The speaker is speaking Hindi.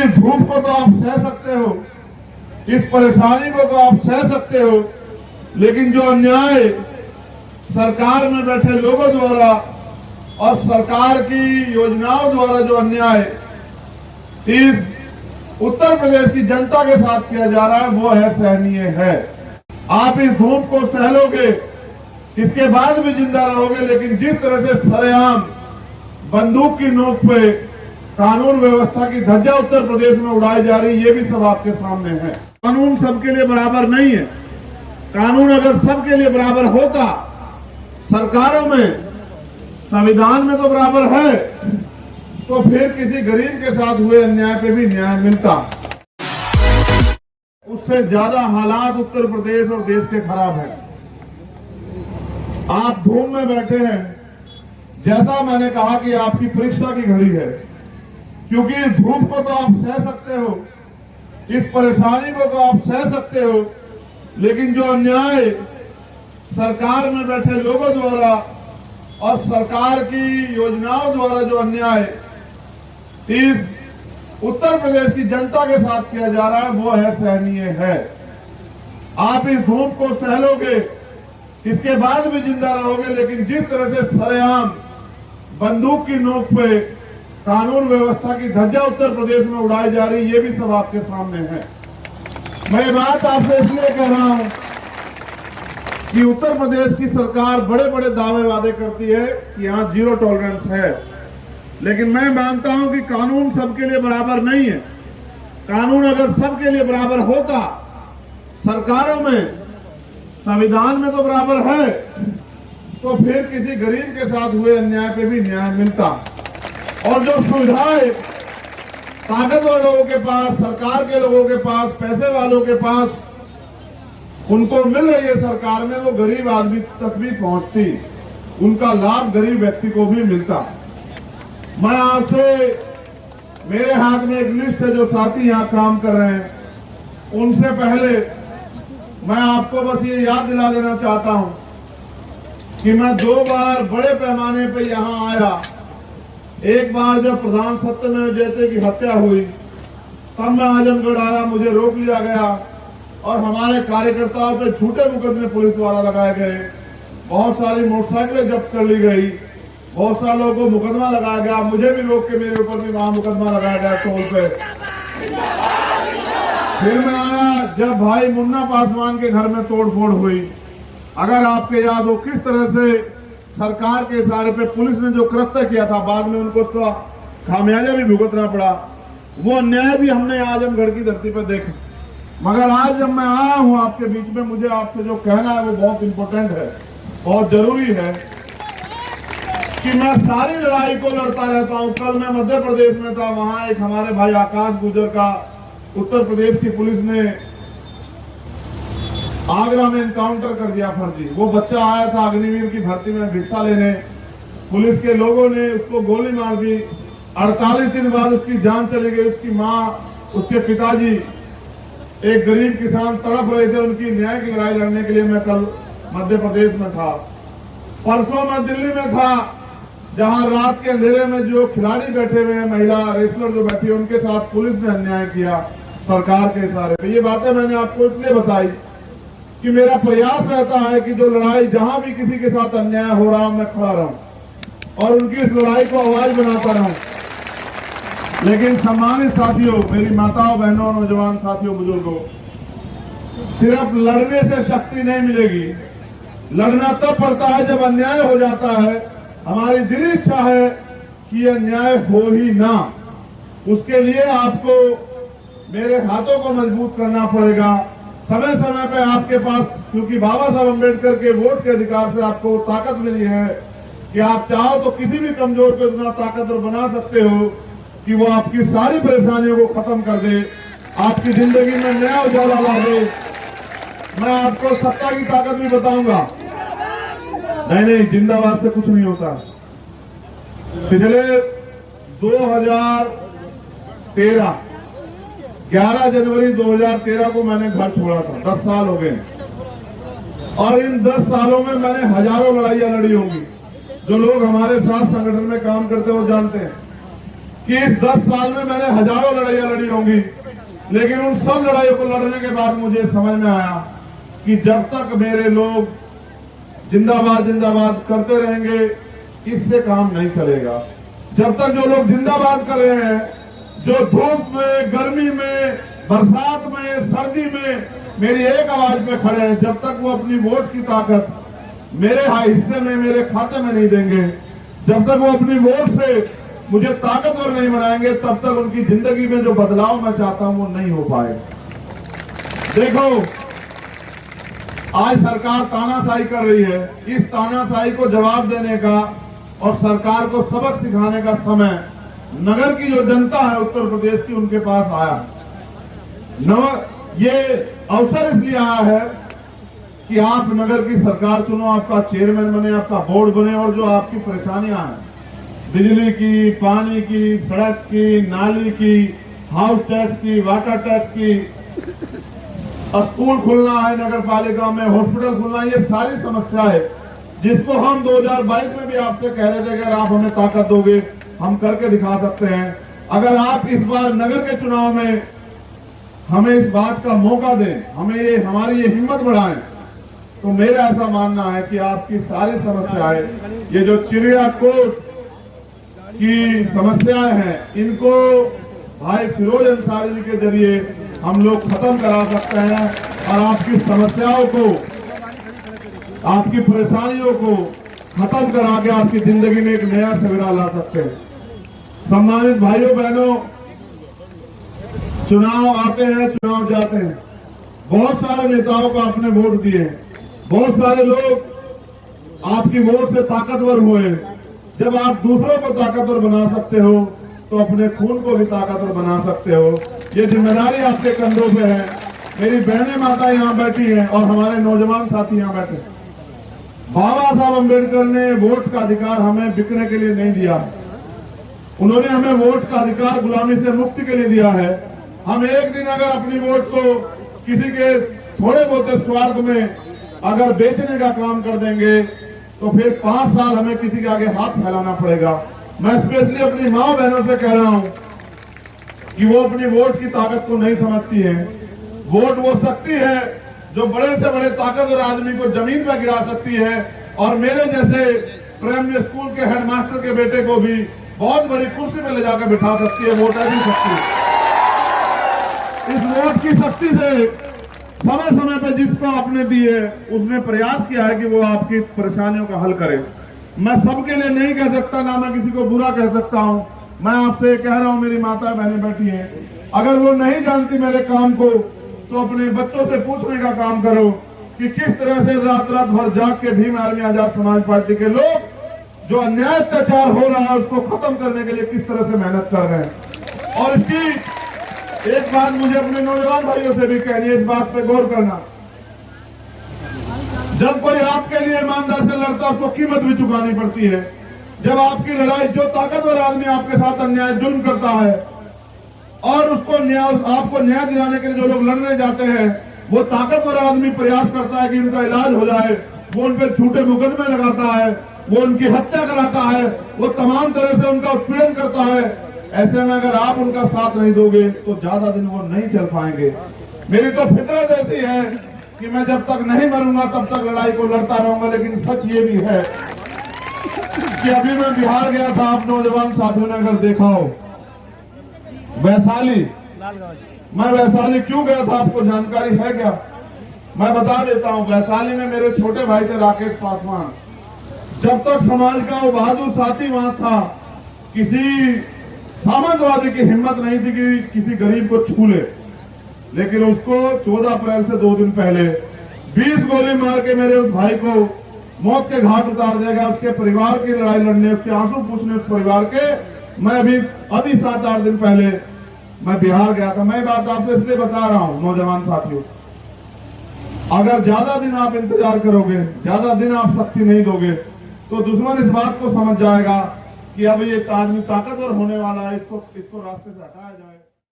इस धूप को तो आप सह सकते हो, इस परेशानी को तो आप सह सकते हो, लेकिन जो अन्याय सरकार में बैठे लोगों द्वारा और सरकार की योजनाओं द्वारा जो अन्याय इस उत्तर प्रदेश की जनता के साथ किया जा रहा है वो है सहनीय है। आप इस धूप को सह लोगे, इसके बाद भी जिंदा रहोगे, लेकिन जिस तरह से सरेआम बंदूक की नोक पे कानून व्यवस्था की धज्जा उत्तर प्रदेश में उड़ाई जा रही, ये भी सब आपके सामने है। कानून सबके लिए बराबर नहीं है। कानून अगर सबके लिए बराबर होता, सरकारों में, संविधान में तो बराबर है, तो फिर किसी गरीब के साथ हुए अन्याय पे भी न्याय मिलता। उससे ज्यादा हालात उत्तर प्रदेश और देश के खराब हैं। आप धूप में बैठे हैं, जैसा मैंने कहा कि आपकी परीक्षा की घड़ी है, क्योंकि इस धूप को तो आप सह सकते हो, इस परेशानी को तो आप सह सकते हो, लेकिन जो अन्याय सरकार में बैठे लोगों द्वारा और सरकार की योजनाओं द्वारा जो अन्याय इस उत्तर प्रदेश की जनता के साथ किया जा रहा है वो है सहनीय है। आप इस धूप को सह लोगे, इसके बाद भी जिंदा रहोगे, लेकिन जिस तरह से सरेआम बंदूक की नोक पे कानून व्यवस्था की धज्जा उत्तर प्रदेश में उड़ाई जा रही, ये भी सब आपके सामने है। मैं ये बात आपसे इसलिए कह रहा हूं कि उत्तर प्रदेश की सरकार बड़े बड़े दावे वादे करती है कि यहां जीरो टॉलरेंस है, लेकिन मैं मानता हूं कि कानून सबके लिए बराबर नहीं है। कानून अगर सबके लिए बराबर होता, सरकारों में, संविधान में तो बराबर है, तो फिर किसी गरीब के साथ हुए अन्याय पे भी न्याय मिलता। और जो सुविधाएं ताकतवर लोगों के पास, सरकार के लोगों के पास, पैसे वालों के पास उनको मिल रही है सरकार में, वो गरीब आदमी तक भी पहुंचती, उनका लाभ गरीब व्यक्ति को भी मिलता। मैं आपसे, मेरे हाथ में एक लिस्ट है जो साथी यहां काम कर रहे हैं, उनसे पहले मैं आपको बस ये याद दिला देना चाहता हूं कि मैं 2 बार बड़े पैमाने पे यहां आया। एक बार जब प्रधान सत्यमेव जयते की हत्या हुई, तब मैं आजमगढ़ आया, मुझे रोक लिया गया और हमारे कार्यकर्ताओं पे झूठे मुकदमे पुलिस द्वारा लगाए गए। बहुत सारी मोटरसाइकिलें जब्त कर ली गई, बहुत सारे लोगों को मुकदमा लगाया गया, मुझे भी रोक के मेरे ऊपर भी वहां मुकदमा लगाया गया टोल पे। फिर मैं आया जब भाई मुन्ना पासवान के घर में तोड़फोड़ हुई। अगर आपके याद हो किस तरह से सरकार के इशारे पे पुलिस ने जो कृत्य किया था, बाद में उनको उसका खामियाजा भी भुगतना पड़ा, वो अन्याय भी हमने आजमगढ़ की धरती पर देखा। मगर आज जब मैं आया हूं आपके बीच में, मुझे आपसे जो कहना है वो बहुत इंपॉर्टेंट है, बहुत जरूरी है कि मैं सारी लड़ाई को लड़ता रहता हूं। कल मैं मध्य प्रदेश में था, वहां एक हमारे भाई आकाश गुजर का उत्तर प्रदेश की पुलिस ने आगरा में एनकाउंटर कर दिया फर्जी। वो बच्चा आया था अग्निवीर की भर्ती में हिस्सा लेने, पुलिस के लोगों ने उसको गोली मार दी। 48 दिन बाद उसकी जान चली गई। उसकी माँ, उसके पिताजी, एक गरीब किसान तड़प रहे थे उनकी न्याय की लड़ाई लड़ने के लिए। मैं कल मध्य प्रदेश में था। परसों मैं दिल्ली में था, जहां रात के अंधेरे में जो खिलाड़ी बैठे हुए हैं, महिला रेसलर जो बैठी है, उनके साथ पुलिस ने अन्याय किया सरकार के इशारे पे। ये बातें मैंने आपको इसलिए बताई कि मेरा प्रयास रहता है कि जो लड़ाई, जहां भी किसी के साथ अन्याय हो रहा, मैं खड़ा रहूं और उनकी इस लड़ाई को आवाज बनाता रहूं। लेकिन सम्मानित साथियों, मेरी माताओं, बहनों, नौजवान साथियों, बुजुर्गों, सिर्फ लड़ने से शक्ति नहीं मिलेगी। लड़ना तब पड़ता है जब अन्याय हो जाता है। हमारी दिली इच्छा है कि अन्याय हो ही ना। उसके लिए आपको मेरे हाथों को मजबूत करना पड़ेगा। समय समय पे आपके पास, क्योंकि बाबा साहब अम्बेडकर के वोट के अधिकार से आपको ताकत मिली है कि आप चाहो तो किसी भी कमजोर को इतना ताकतवर बना सकते हो कि वो आपकी सारी परेशानियों को खत्म कर दे, आपकी जिंदगी में नया उजाला ला दे। मैं आपको सत्ता की ताकत भी बताऊंगा। नहीं, जिंदाबाद से कुछ नहीं होता। पिछले 2013 11 जनवरी 2013 को मैंने घर छोड़ा था। 10 साल हो गए और इन 10 सालों में मैंने हजारों लड़ाइयां लड़ी होंगी। जो लोग हमारे साथ संगठन में काम करते हैं वो जानते हैं। कि इस 10 साल में मैंने हजारों लड़ाइयां लड़ी होंगी, लेकिन उन सब लड़ाइयों को लड़ने के बाद मुझे समझ में आया कि जब तक मेरे लोग जिंदाबाद जिंदाबाद करते रहेंगे, इससे काम नहीं चलेगा। जब तक जो लोग जिंदाबाद कर रहे हैं, जो धूप में, गर्मी में, बरसात में, सर्दी में मेरी एक आवाज पे खड़े हैं, जब तक वो अपनी वोट की ताकत मेरे हिस्से में, मेरे खाते में नहीं देंगे, जब तक वो अपनी वोट से मुझे ताकतवर नहीं बनाएंगे, तब तक उनकी जिंदगी में जो बदलाव मैं चाहता हूं वो नहीं हो पाएगा। देखो, आज सरकार तानाशाही कर रही है। इस तानाशाही को जवाब देने का और सरकार को सबक सिखाने का समय नगर की जो जनता है उत्तर प्रदेश की, उनके पास आया। ये अवसर इसलिए आया है कि आप नगर की सरकार चुनो, आपका चेयरमैन बने, आपका बोर्ड बने, और जो आपकी परेशानियां हैं, बिजली की, पानी की, सड़क की, नाली की, हाउस टैक्स की, वाटर टैक्स की, स्कूल खुलना है नगर पालिका में, हॉस्पिटल खुलना, ये सारी समस्याएं जिसको हम 2022 में भी आपसे कह रहे थे कि अगर आप हमें ताकत दोगे हम करके दिखा सकते हैं। अगर आप इस बार नगर के चुनाव में हमें इस बात का मौका दें, हमें हमारी ये हिम्मत बढ़ाएं, तो मेरा ऐसा मानना है कि आपकी सारी समस्याएं, ये जो चिड़ियाकोट की समस्याएं हैं, इनको भाई फिरोज अंसारी जी के जरिए हम लोग खत्म करा सकते हैं और आपकी समस्याओं को, आपकी परेशानियों को खत्म करा के आपकी जिंदगी में एक नया सवेरा ला सकते हैं। सम्मानित भाइयों बहनों, चुनाव आते हैं, चुनाव जाते हैं। बहुत सारे नेताओं को आपने वोट दिए, बहुत सारे लोग आपकी वोट से ताकतवर हुए। जब आप दूसरों को ताकतवर बना सकते हो तो अपने खून को भी ताकतवर बना सकते हो। ये जिम्मेदारी आपके कंधों पे है। मेरी बहनें माता यहाँ बैठी हैं और हमारे नौजवान साथी यहाँ बैठे। बाबा साहब अम्बेडकर ने वोट का अधिकार हमें बिकने के लिए नहीं दिया है। उन्होंने हमें वोट का अधिकार गुलामी से मुक्ति के लिए दिया है। हम एक दिन अगर अपनी वोट को किसी के थोड़े बहुत स्वार्थ में अगर बेचने का काम कर देंगे तो फिर 5 साल हमें किसी के आगे हाथ फैलाना पड़ेगा। मैं स्पेशली अपनी माँ बहनों से कह रहा हूं कि वो अपनी वोट की ताकत को नहीं समझती है। वोट वो शक्ति है जो बड़े से बड़े ताकतवर आदमी को जमीन पर गिरा सकती है, और मेरे जैसे प्राइमरी स्कूल के हेडमास्टर के बेटे को भी बहुत बड़ी कुर्सी में ले जाकर बिठा सकती है। वोट ऐसी शक्ति, इस वोट की शक्ति से समय समय पर जिसको आपने दी है उसने प्रयास किया है कि वो आपकी परेशानियों का हल करे। मैं सबके लिए नहीं कह सकता, ना मैं किसी को बुरा कह सकता हूं। मैं आपसे कह रहा हूं, मेरी माता बहनें बैठी हैं, अगर वो नहीं जानती मेरे काम को तो अपने बच्चों से पूछने का काम करो कि किस तरह से रात रात भर जाग के भीम आर्मी आजाद समाज पार्टी के लोग जो अन्याय अत्याचार हो रहा है उसको खत्म करने के लिए किस तरह से मेहनत कर रहे हैं। और इसकी एक बात मुझे अपने नौजवान भाइयों से भी कहनी है, इस बात पे गौर करना, जब कोई आपके लिए ईमानदार से लड़ता है उसको कीमत भी चुकानी पड़ती है। जब आपकी लड़ाई, जो ताकतवर आदमी आपके साथ अन्याय जुल्म करता है और उसको आपको न्याय दिलाने के लिए जो लोग लड़ने जाते हैं, वो ताकतवर आदमी प्रयास करता है कि उनका इलाज हो जाए, वो उन पर झूठे मुकदमे लगाता है, वो उनकी हत्या कराता है, वो तमाम तरह से उनका उत्पीड़न करता है। ऐसे में अगर आप उनका साथ नहीं दोगे तो ज्यादा दिन वो नहीं चल पाएंगे। मेरी तो फितरत ऐसी है कि मैं जब तक नहीं मरूंगा तब तक लड़ाई को लड़ता रहूंगा। लेकिन सच ये भी है कि अभी मैं बिहार गया था, आप नौजवान साथियों ने अगर देखा हो, वैशाली, मैं वैशाली क्यों गया था आपको जानकारी है क्या? मैं बता देता हूं। वैशाली में मेरे छोटे भाई थे राकेश पासवान। जब तक समाज का वो बहादुर साथी वहां था, किसी सामंतवादी की हिम्मत नहीं थी कि किसी गरीब को छू ले। लेकिन उसको 14 अप्रैल से 2 दिन पहले 20 गोली मार के मेरे उस भाई को मौत के घाट उतार दिया गया। उसके परिवार की लड़ाई लड़ने, उसके आंसू पूछने उस परिवार के, मैं अभी 7-8 दिन पहले मैं बिहार गया था। मैं बात आपसे इसलिए बता रहा हूं नौजवान साथियों, अगर ज्यादा दिन आप इंतजार करोगे, ज्यादा दिन आप शक्ति नहीं दोगे, तो दुश्मन इस बात को समझ जाएगा कि अब ये आदमी ताकतवर होने वाला है, इसको रास्ते से हटाया जाए।